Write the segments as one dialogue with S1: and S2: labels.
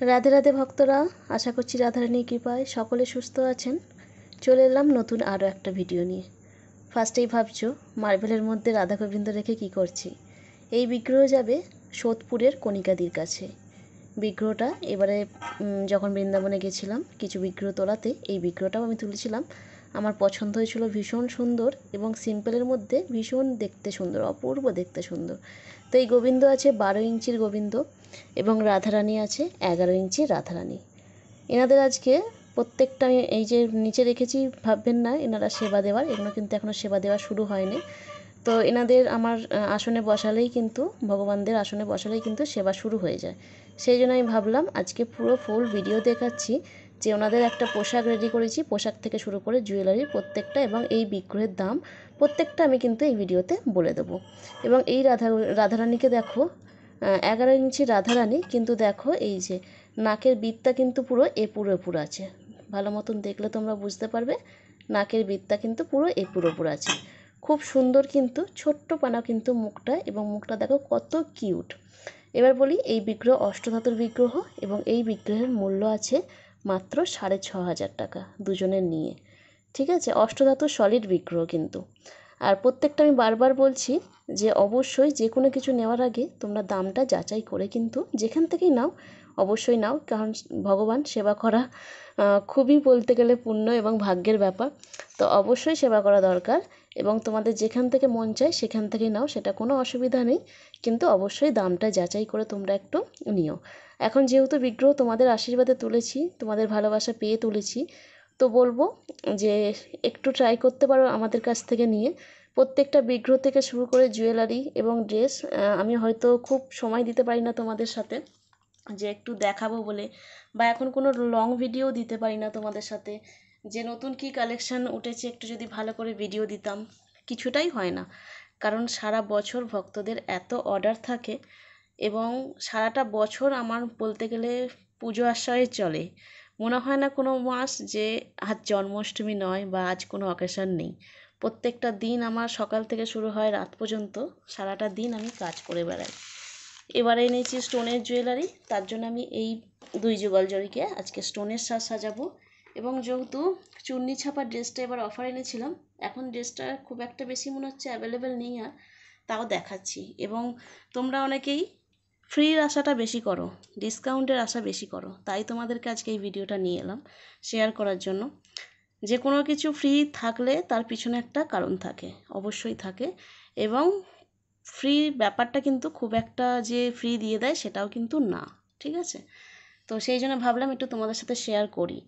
S1: রাধে রাধে ভক্তরা, আশা করছি রাধারানীর কৃপায় সকলে সুস্থ আছেন। চলে এলাম নতুন আরও একটা ভিডিও নিয়ে। ফার্স্টেই ভাবছো মার্বেলের মধ্যে রাধা গোবিন্দ রেখে কী করছি। এই বিগ্রহ যাবে সোদপুরের কণিকাদির কাছে। বিগ্রহটা এবারে যখন বৃন্দাবনে গেছিলাম কিছু বিগ্রহ তোলাতে এই বিগ্রহটাও আমি তুলেছিলাম। আমার পছন্দ হয়েছিল, ভীষণ সুন্দর এবং সিম্পলের মধ্যে ভীষণ দেখতে সুন্দর, অপূর্ব দেখতে সুন্দর। তো এই গোবিন্দ আছে 12 ইঞ্চির গোবিন্দ এবং রাধারানী আছে 11 ইঞ্চির রাধারানী। এনাদের আজকে প্রত্যেকটা আমি এই যে নিচে রেখেছি, ভাববেন না এনারা সেবা দেওয়ার, এগুলো কিন্তু এখনও সেবা দেওয়া শুরু হয়নি। তো এনাদের আমার আসনে বসালেই কিন্তু, ভগবানদের আসনে বসালেই কিন্তু সেবা শুরু হয়ে যায়। সেই জন্য আমি ভাবলাম আজকে পুরো ফুল ভিডিও দেখাচ্ছি যে ওনাদের একটা পোশাক রেডি করেছি, পোশাক থেকে শুরু করে জুয়েলারি প্রত্যেকটা এবং এই বিগ্রহের দাম প্রত্যেকটা আমি কিন্তু এই ভিডিওতে বলে দেবো। এবং এই রাধারানীকে দেখো, 11 ইঞ্চি রাধারানী, কিন্তু দেখো এই যে নাকের বিটটা কিন্তু পুরো এপুর আছে। ভালো মতন দেখলে তোমরা বুঝতে পারবে, নাকের বিটটা কিন্তু পুরো এপুর আছে। খুব সুন্দর কিন্তু ছোট্ট পানা কিন্তু মুখটা, এবং মুখটা দেখো কত কিউট। এবার বলি, এই বিগ্রহ অষ্টধাতুর বিগ্রহ এবং এই বিগ্রহের মূল্য আছে মাত্র 6,500 টাকা দুজনের নিয়ে। ঠিক আছে, অষ্টধাতুর সলিড বিগ্রহ কিন্তু। আর প্রত্যেকটা আমি বারবার বলছি যে অবশ্যই যে কোনো কিছু নেওয়ার আগে তোমরা দামটা যাচাই করে কিন্তু যেখান থেকেই নাও অবশ্যই নাও, কারণ ভগবান সেবা করা খুবই বলতে গেলে পুণ্য এবং ভাগ্যের ব্যাপার। তো অবশ্যই সেবা করা দরকার এবং তোমাদের যেখান থেকে মন চায় সেখান থেকেই নাও, সেটা কোনো অসুবিধা নেই, কিন্তু অবশ্যই দামটা যাচাই করে তোমরা একটু নিও। এখন যেহেতু বিগ্রহ তোমাদের আশীর্বাদে তুলেছি, তোমাদের ভালোবাসা পেয়ে তুলেছি, তো বলবো যে একটু ট্রাই করতে পারো আমাদের কাছ থেকে নিয়ে। প্রত্যেকটা বিগ্রহ থেকে শুরু করে জুয়েলারি এবং ড্রেস আমি হয়তো খুব সময় দিতে পারি না তোমাদের সাথে যে একটু দেখাবো বলে, বা এখন কোনো লং ভিডিও দিতে পারি না তোমাদের সাথে যে নতুন কি কালেকশান উঠেছে একটু যদি ভালো করে ভিডিও দিতাম, কিছুটাই হয় না। কারণ সারা বছর ভক্তদের এত অর্ডার থাকে এবং সারাটা বছর আমার বলতে গেলে পুজো আশ্রয়ে চলে। মনে হয় না কোনো মাস যে আজ জন্মাষ্টমী নয় বা আজ কোনো অকেশন নেই। প্রত্যেকটা দিন আমার সকাল থেকে শুরু হয় রাত পর্যন্ত, সারাটা দিন আমি কাজ করে বেড়াই। এবারে এনেছি স্টোনের জুয়েলারি, তার জন্য আমি এই 2 যুগল জড়িকে আজকে স্টোনের সাজ সাজাবো। এবং যেহেতু চুন্নি ছাপা ড্রেসটা এবার অফার এনেছিলাম, এখন ড্রেসটা খুব একটা বেশি মনে হচ্ছে অ্যাভেলেবেল নেই, আর তাও দেখাচ্ছি। এবং তোমরা অনেকেই ফ্রির আশাটা বেশি করো, ডিসকাউন্টের আশা বেশি করো, তাই তোমাদেরকে আজকে এই ভিডিওটা নিয়ে এলাম শেয়ার করার জন্য। যে কোনো কিছু ফ্রি থাকলে তার পিছনে একটা কারণ থাকে, অবশ্যই থাকে। এবং ফ্রি ব্যাপারটা কিন্তু খুব একটা যে ফ্রি দিয়ে দেয় সেটাও কিন্তু না, ঠিক আছে। তো সেই জন্য ভাবলাম একটু তোমাদের সাথে শেয়ার করি।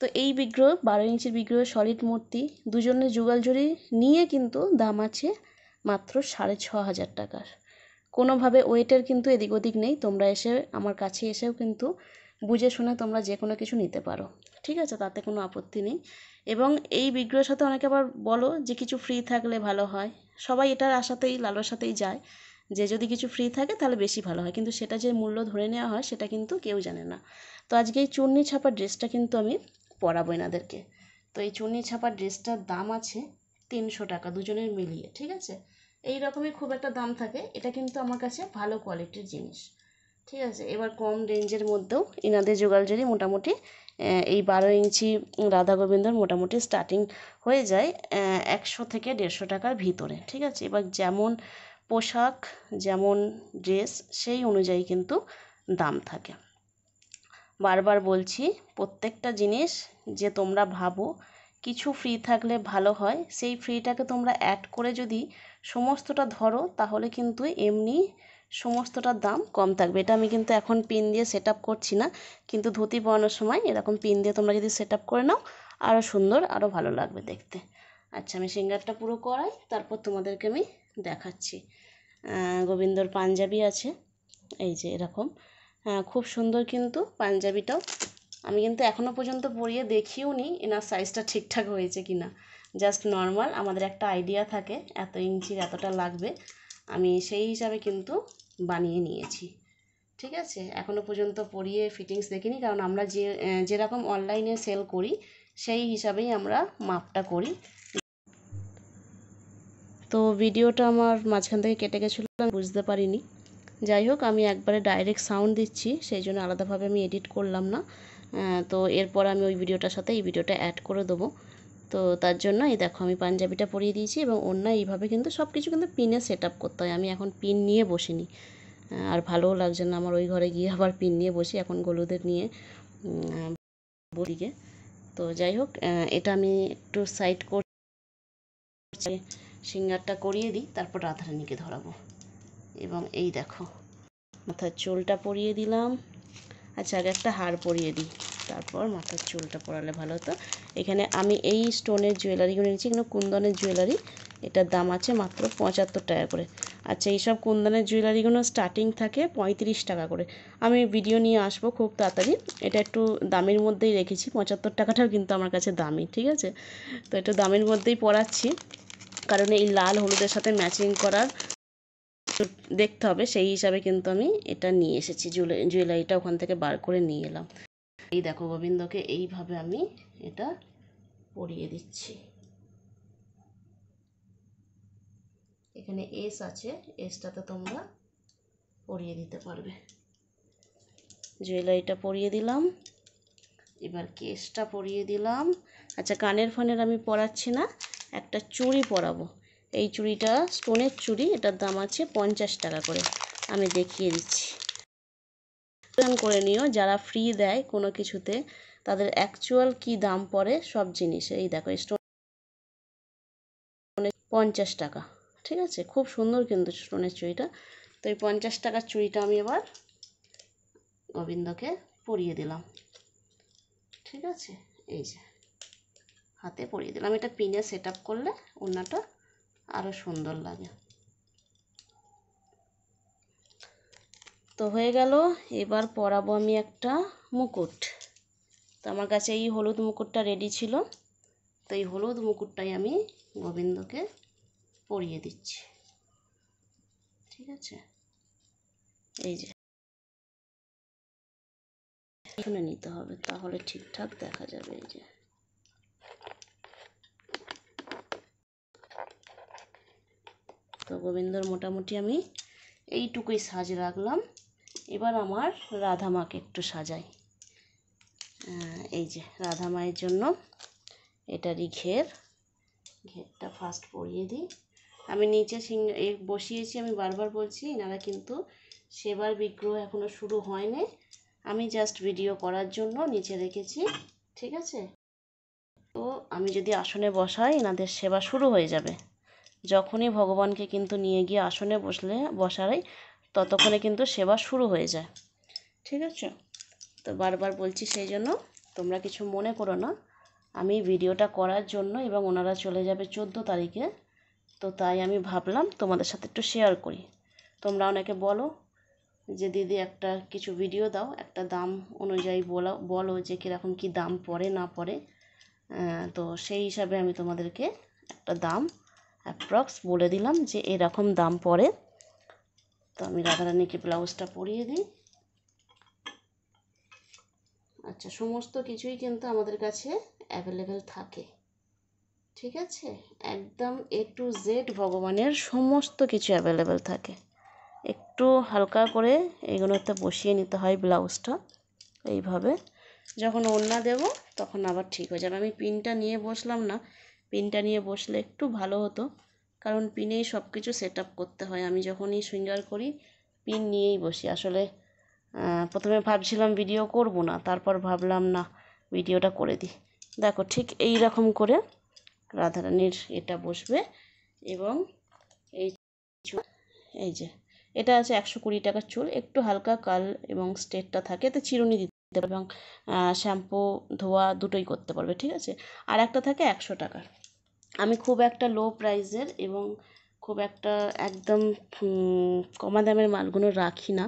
S1: তো এই বিগ্রহ 12 ইঞ্চির বিগ্রহ সলিড মূর্তি দুজনের যুগল জড়ি নিয়ে কিন্তু দাম আছে মাত্র 6,500 টাকার। কোনোভাবে ওয়েটের কিন্তু এদিক ওদিক নেই, তোমরা এসে আমার কাছে এসেও কিন্তু বুঝে শুনে তোমরা যে কোনো কিছু নিতে পারো, ঠিক আছে, তাতে কোনো আপত্তি নেই। এবং এই বিগ্রহের সাথে অনেকে আবার বলো যে কিছু ফ্রি থাকলে ভালো হয়, সবাই এটার আশাতেই লালসাতেই যায় যে যদি কিছু ফ্রি থাকে তাহলে বেশি ভালো হয়, কিন্তু সেটা যে মূল্য ধরে নেওয়া হয় সেটা কিন্তু কেউ জানে না। তো আজকে এই চুন্নি ছাপা ড্রেসটা কিন্তু আমি পরাবো এনাদেরকে। তো এই চুন্নি ছাপা ড্রেসটার দাম আছে 300 টাকা দুজনের মিলিয়ে, ঠিক আছে। এই রকমই খুব একটা দাম থাকে, এটা কিন্তু আমার কাছে ভালো কোয়ালিটির জিনিস, ঠিক আছে। এবার কম রেঞ্জের মধ্যেও এনাদের জোগাড়জারি মোটামুটি এই 12 ইঞ্চি রাধা গোবিন্দর মোটামুটি স্টার্টিং হয়ে যায় 100 থেকে 150 টাকার ভিতরে, ঠিক আছে। এবার যেমন পোশাক যেমন ড্রেস সেই অনুযায়ী কিন্তু দাম থাকে। বারবার বলছি, প্রত্যেকটা জিনিস যে তোমরা ভাবো কিছু ফ্রি থাকলে ভালো হয়, সেই ফ্রিটাকে তোমরা অ্যাড করে যদি সমস্তটা ধরো তাহলে কিন্তু এমনি সমস্তটার দাম কম থাকবে। এটা আমি কিন্তু এখন পিন দিয়ে সেট আপ করছি না, কিন্তু ধুতি পরানোর সময় এরকম পিন দিয়ে তোমরা যদি সেট আপ করে নাও আরও সুন্দর, আরও ভালো লাগবে দেখতে। আচ্ছা, আমি সিঙ্গারটা পুরো করাই, তারপর তোমাদেরকে আমি দেখাচ্ছি। গোবিন্দর পাঞ্জাবি আছে এই যে এরকম, খুব সুন্দর কিন্তু পাঞ্জাবিটাও। আমি কিন্তু এখনও পর্যন্ত পরিয়ে দেখিও নি এনার সাইজটা ঠিকঠাক হয়েছে কি না, জাস্ট নর্মাল আমাদের একটা আইডিয়া থাকে এত ইঞ্চির এতটা লাগবে, আমি সেই হিসাবে কিন্তু বানিয়ে নিয়েছি, ঠিক আছে। এখনও পর্যন্ত পরিয়ে ফিটিংস দেখিনি, কারণ আমরা যেরকম অনলাইনে সেল করি সেই হিসাবেই আমরা মাপটা করি। তো ভিডিওটা আমার মাঝখান থেকে কেটে গেছিলো, আমি বুঝতে পারিনি, যাই হোক, আমি একবারে ডাইরেক্ট সাউন্ড দিচ্ছি, সেই জন্য আলাদাভাবে আমি এডিট করলাম না। তো এরপর আমি ওই ভিডিওটার সাথে এই ভিডিওটা অ্যাড করে দেবো। তো তার জন্য এই দেখো আমি পাঞ্জাবিটা পরিয়ে দিয়েছি, এবং ওড়না এইভাবে কিন্তু সব কিছু কিন্তু পিনে সেট আপ করতে হয়। আমি এখন পিন নিয়ে বসিনি, আর ভালোও লাগছে না আমার ওই ঘরে গিয়ে আবার পিন নিয়ে বসি, এখন গলুদের নিয়ে বদিকে। তো যাই হোক, এটা আমি একটু সাইড করছি, সিঙ্গারটা করিয়ে দিই, তারপর রাধারানীকে ধরাবো। এবং এই দেখো মাথার চুলটা পরিয়ে দিলাম। আচ্ছা, আগে একটা হার পরিয়ে দিই, তারপর মাথার চুলটা পরালে ভালো হতো। এখানে আমি এই স্টোনের জুয়েলারিগুলো নিয়েছি, এগুলো কুন্দনের জুয়েলারি। এটার দাম আছে মাত্র 75 টাকা করে। আচ্ছা, এইসব কুন্দনের জুয়েলারিগুলো স্টার্টিং থাকে 35 টাকা করে। আমি ভিডিও নিয়ে আসবো খুব তাড়াতাড়ি। এটা একটু দামের মধ্যেই রেখেছি, 75 টাকাটাও কিন্তু আমার কাছে দামি, ঠিক আছে। তো একটু দামের মধ্যেই পরাচ্ছি, কারণ এই লাল হলুদের সাথে ম্যাচিং করার দেখতে হবে, সেই হিসাবে কিন্তু আমি এটা নিয়ে এসেছি। জুয়েলারিটা ওখান থেকে বার করে নিয়ে এলাম। এই দেখো গোবিন্দকে এইভাবে আমি এটা পরিয়ে দিচ্ছি। এখানে এস আছে, এসটাতে তোমরা পরিয়ে দিতে পারবে। জুয়েলারিটা পরিয়ে দিলাম, এবার কেসটা পরিয়ে দিলাম। আচ্ছা, কানের ফানের আমি পরাচ্ছি না, একটা চুড়ি পরাবো। এই চুড়িটা স্টোনের চুড়ি, এটার দাম আছে 50 টাকা করে। আমি দেখিয়ে দিচ্ছি, করে নিও। যারা ফ্রি দেয় কোনো কিছুতে, তাদের অ্যাকচুয়াল কি দাম পড়ে সব জিনিসে। এই দেখো স্টোন 50 টাকা, ঠিক আছে। খুব সুন্দর কিন্তু স্টোনের চুড়িটা। তো এই 50 টাকার চুড়িটা আমি এবার গোবিন্দকে পরিয়ে দিলাম, ঠিক আছে। এই যে হাতে পরিয়ে দিলাম। এটা পিনে সেট আপ করলে ওড়নাটা আরও সুন্দর লাগে। তো হয়ে গেল। এবার পরাবো আমি একটা মুকুট। তো আমার কাছে এই হলুদ মুকুটটা রেডি ছিল, তো এই হলুদ মুকুটটাই আমি গোবিন্দকে পরিয়ে দিচ্ছি, ঠিক আছে। এই যে এখানে নিতে হবে, তাহলে ঠিকঠাক দেখা যাবে। এই যে তো গোবিন্দর মোটামুটি আমি এইটুকুই সাজ রাখলাম। এবার আমার রাধা মাকে একটু সাজাই। এই যে রাধা মায়ের জন্য এটারই ঘেরটা ফার্স্ট পরিয়ে দিই। আমি নিচে বসিয়েছি, আমি বারবার বলছি, এনারা কিন্তু সেবার বিগ্রহ এখনও শুরু হয়নি। আমি জাস্ট ভিডিও করার জন্য নিচে রেখেছি, ঠিক আছে। তো আমি যদি আসনে বসাই, এনাদের সেবা শুরু হয়ে যাবে। যখনই ভগবানকে কিন্তু নিয়ে গিয়ে আসনে বসাই, ততক্ষণে কিন্তু সেবা শুরু হয়ে যায়, ঠিক আছে। তো বারবার বলছি, সেই জন্য তোমরা কিছু মনে করো না। আমি ভিডিওটা করার জন্য, এবং ওনারা চলে যাবে 14 তারিখে, তো তাই আমি ভাবলাম তোমাদের সাথে একটু শেয়ার করি। তোমরা অনেকে বলো যে দিদি একটা কিছু ভিডিও দাও, একটা দাম অনুযায়ী বলো যে কীরকম কী দাম পড়ে না পড়ে। তো সেই হিসাবে আমি তোমাদেরকে একটা দাম অ্যাপ্রক্স বলে দিলাম যে এরকম দাম পড়ে। তো আমি রাধারানীকে ব্লাউজটা পরিয়ে দিই। আচ্ছা, সমস্ত কিছুই কিন্তু আমাদের কাছে অ্যাভেলেবেল থাকে, ঠিক আছে। একদম A to Z ভগবানের সমস্ত কিছু অ্যাভেলেবেল থাকে। একটু হালকা করে এগুলোতে বসিয়ে নিতে হয় ব্লাউজটা, এইভাবে। যখন ওড়না দেব তখন আবার ঠিক হয়ে যাবে। আমি পিনটা নিয়ে বসলাম না, পিনটা নিয়ে বসলে একটু ভালো হতো, কারণ পিনেই সব কিছু সেট আপ করতে হয়। আমি যখনই সিঙ্গার করি পিন নিয়েই বসি। আসলে প্রথমে ভাবছিলাম ভিডিও করব না, তারপর ভাবলাম না, ভিডিওটা করে দিই। দেখো ঠিক এই রকম করে রাধারানীর এটা বসবে। এবং এই যে এটা আছে 120 টাকার চুল, একটু হালকা কাল এবং স্ট্রেটটা থাকে, এতে চিরুনি দিতে পারবে এবং শ্যাম্পু ধোয়া দুটোই করতে পারবে, ঠিক আছে। আর একটা থাকে 100 টাকার। আমি খুব একটা লো প্রাইসের এবং খুব একটা একদম কমা দামের মালগুলো রাখি না,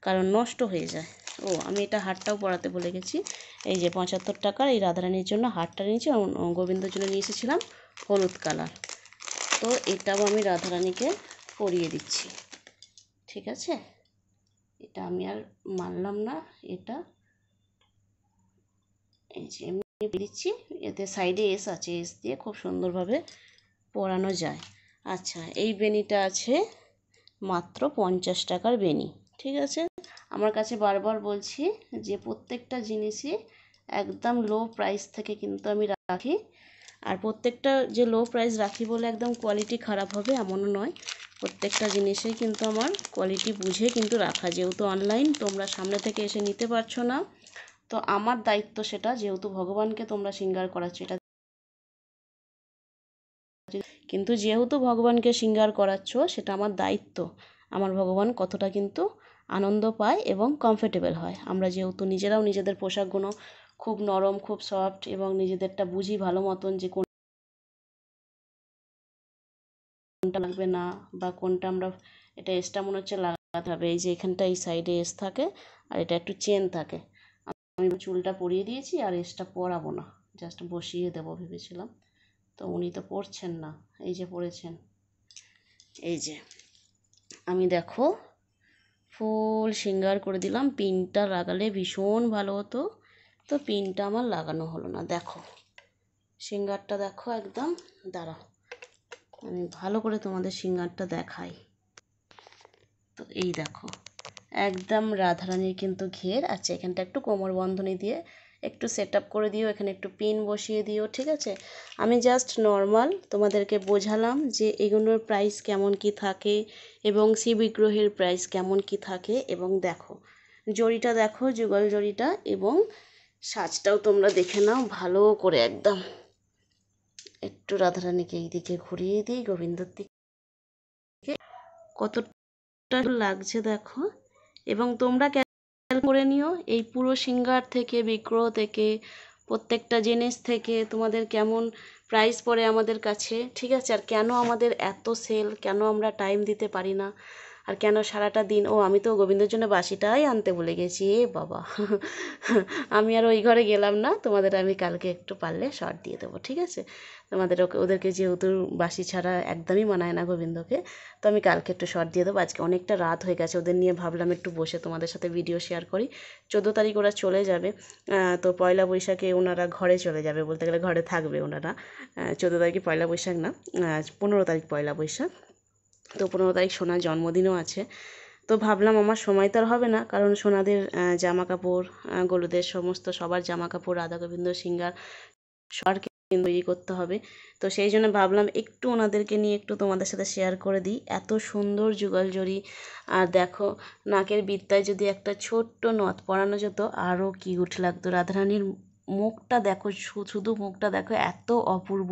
S1: কারণ নষ্ট হয়ে যায়। আমি এটা হারটাও পরাতে ভুলে গেছি। এই যে 75 টাকার এই রাধারানীর জন্য হারটা নিয়েছি, গোবিন্দর জন্য নিয়ে এসেছিলাম হলুদ কালার। তো এটাও আমি রাধারানীকে পরিয়ে দিচ্ছি, ঠিক আছে। এটা আমি আর মানলাম না, এটা এই যে এমনি দিচ্ছি। এতে সাইডে এস আছে, এস দিয়ে খুব সুন্দরভাবে পরানো যায়। আচ্ছা, এই বেনিটা আছে মাত্র 50 টাকার বেনি। ঠিক আছে, আমার কাছে বারবার বলছি যে প্রত্যেকটা জিনিসই একদম লো প্রাইস থেকে কিন্তু আমি রাখি। আর প্রত্যেকটা যে লো প্রাইস রাখি বলে একদম কোয়ালিটি খারাপ হবে এমনও নয়। প্রত্যেকটা জিনিসেই কিন্তু আমার কোয়ালিটি বুঝে কিন্তু রাখা। যেহেতু অনলাইন তোমরা সামনে থেকে এসে নিতে পারছো না, তো আমার দায়িত্ব সেটা, যেহেতু ভগবানকে তোমরা সিঙ্গার করাচ্ছ এটা, কিন্তু যেহেতু ভগবানকে সিঙ্গার করাচ্ছ সেটা আমার দায়িত্ব। আমার ভগবান কতটা কিন্তু আনন্দ পায় এবং কমফোর্টেবল হয়। আমরা যেহেতু নিজেরাও নিজেদের পোশাকগুলো খুব নরম, খুব সফট এবং নিজেদেরটা বুঝি ভালো মতন যে কোনটা লাগবে না বা কোনটা আমরা এটা এসটা মনে হচ্ছে লাগাতে হবে। এই যে এখানটা এই সাইডে এস থাকে আর এটা একটু চেন থাকে। আমি চুলটা পরিয়ে দিয়েছি আর এসটা পরাবো না, জাস্ট বসিয়ে দেবো ভেবেছিলাম। তো উনি তো পড়ছেন না, এই যে পড়েছেন। এই যে আমি দেখো ফুল সিঙ্গার করে দিলাম। পিনটা লাগালে ভীষণ ভালো হতো, তো পিনটা আমার লাগানো হলো না। দেখো সিঙ্গারটা দেখো একদম। দাঁড়াও আমি ভালো করে তোমাদের সিঙ্গারটা দেখাই। তো এই দেখো একদম রাধারানীর কিন্তু ঘের আছে। এখানটা একটু কোমর বন্ধনী দিয়ে একটু সেট আপ করে দিও, এখানে একটু পিন বসিয়ে দিও। ঠিক আছে, আমি জাস্ট নর্মাল তোমাদেরকে বোঝালাম যে এগুলোর প্রাইস কেমন কি থাকে এবং শিব বিগ্রহের প্রাইস কেমন কি থাকে। এবং দেখো জড়িটা দেখো, যুগল জড়িটা, এবং সাজটাও তোমরা দেখে নাও ভালো করে। একদম একটু রাধারানীকে এই দিকে ঘুরিয়ে দিই, গোবিন্দর দিকে, কতটা লাগছে দেখো। এবং তোমরা করে নিও এই পুরো সিঙ্গার থেকে, বিগ্রহ থেকে, প্রত্যেকটা জিনিস থেকে তোমাদের কেমন প্রাইস পড়ে আমাদের কাছে। ঠিক আছে, আর কেন আমাদের এত সেল, কেন আমরা টাইম দিতে পারি না, আর কেন সারাটা দিন। ও আমি তো গোবিন্দর জন্য বাসিটাই আনতে ভুলে গেছি, এ বাবা। আমি আর ওই ঘরে গেলাম না, তোমাদের আমি কালকে একটু পারলে শর্ট দিয়ে দেবো। ঠিক আছে, তোমাদের ওদেরকে যেহেতু বাসি ছাড়া একদমই মানায় না গোবিন্দকে, তো আমি কালকে একটু শর্ট দিয়ে দেবো। আজকে অনেকটা রাত হয়ে গেছে, ওদের নিয়ে ভাবলাম একটু বসে তোমাদের সাথে ভিডিও শেয়ার করি। 14 তারিখ ওরা চলে যাবে, তো পয়লা বৈশাখে ওনারা ঘরে চলে যাবে, বলতে গেলে ঘরে থাকবে ওনারা। 14 তারিখে পয়লা বৈশাখ না, 15 তারিখ পয়লা বৈশাখ। তো 15 তারিখ সোনার জন্মদিনও আছে। তো ভাবলাম আমার সময় তো আর হবে না, কারণ সোনাদের জামা কাপড়, গলুদের সমস্ত সবার জামা কাপড়, রাধা গোবিন্দ সিঙ্গার সবারকে তৈরি করতে হবে। তো সেই জন্য ভাবলাম একটু ওনাদেরকে নিয়ে একটু তোমাদের সাথে শেয়ার করে দিই। এত সুন্দর যুগল জড়ি, আর দেখো নাকের বিদ্যায় যদি একটা ছোট্ট নথ পরানো যেত আরও কিউট লাগতো। রাধারানীর মুখটা দেখো, শুধু মুখটা দেখো এত অপূর্ব,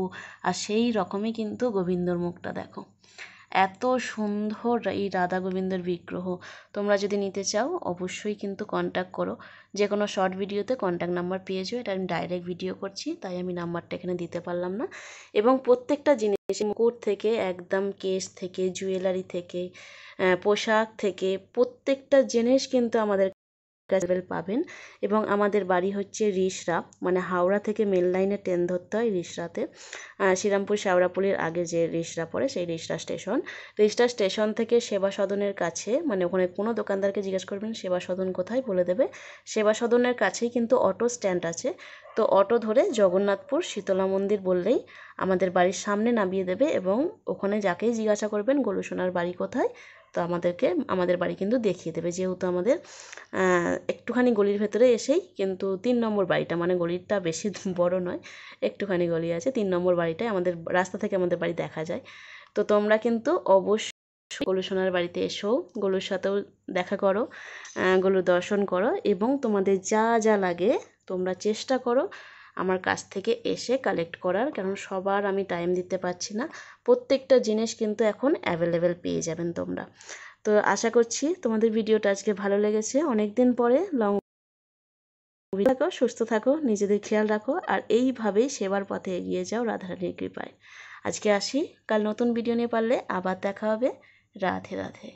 S1: আর সেই রকমই কিন্তু গোবিন্দর মুখটা দেখো, এত সুন্দর এই রাধা গোবিন্দর বিগ্রহ। তোমরা যদি নিতে চাও অবশ্যই কিন্তু কন্ট্যাক্ট করো। যে কোনো শর্ট ভিডিওতে কন্ট্যাক্ট নাম্বার পেয়ে যাও। এটা আমি ডাইরেক্ট ভিডিও করছি, তাই আমি নাম্বারটা এখানে দিতে পারলাম না। এবং প্রত্যেকটা জিনিস, মুকুট থেকে একদম কেস থেকে, জুয়েলারি থেকে, পোশাক থেকে, প্রত্যেকটা জিনিস কিন্তু আমাদের অ্যাভেলেবেল পাবেন। এবং আমাদের বাড়ি হচ্ছে রিষড়া, মানে হাওড়া থেকে মেল লাইনে ট্রেন ধরতে হয় রিষড়াতে। শ্রীরামপুর শেওড়াফুলির আগে যে রিষড়া পড়ে সেই রিষড়া স্টেশন থেকে সেবা সদনের কাছে, মানে ওখানে কোনো দোকানদারকে জিজ্ঞেস করবেন সেবা সদন কোথায়, বলে দেবে। সেবা সদনের কাছেই কিন্তু অটো স্ট্যান্ড আছে, তো অটো ধরে জগন্নাথপুর শীতলা মন্দির বললেই আমাদের বাড়ির সামনে নামিয়ে দেবে। এবং ওখানে যাকেই জিজ্ঞাসা করবেন গোলু সোনার বাড়ি কোথায়, তো আমাদের বাড়ি কিন্তু দেখিয়ে দেবে। যেহেতু আমাদের একটুখানি গলির ভেতরে এসেই কিন্তু 3 নম্বর বাড়িটা, মানে গলিটা বেশি বড় নয়, একটুখানি গলি আছে, 3 নম্বর বাড়িটায় আমাদের রাস্তা থেকে আমাদের বাড়ি দেখা যায়। তো তোমরা কিন্তু অবশ্যই গোলু সোনার বাড়িতে এসো, গোলুর সাথেও দেখা করো, গোলুর দর্শন করো, এবং তোমাদের যা যা লাগে তোমরা চেষ্টা করো আমার কাছ থেকে এসে কালেক্ট করার, কারণ সবার আমি টাইম দিতে পারছি না। প্রত্যেকটা জিনিস কিন্তু এখন অ্যাভেলেবেল পেয়ে যাবেন তোমরা। তো আশা করছি তোমাদের ভিডিওটা আজকে ভালো লেগেছে। অনেক দিন পরে লং থাকো, সুস্থ থাকো, নিজেদের খেয়াল রাখো, আর এইভাবেই সেবার পথে এগিয়ে যাও রাধারানীর কৃপায়। আজকে আসি, কাল নতুন ভিডিও নিয়ে পারলে আবার দেখা হবে। রাধে রাধে।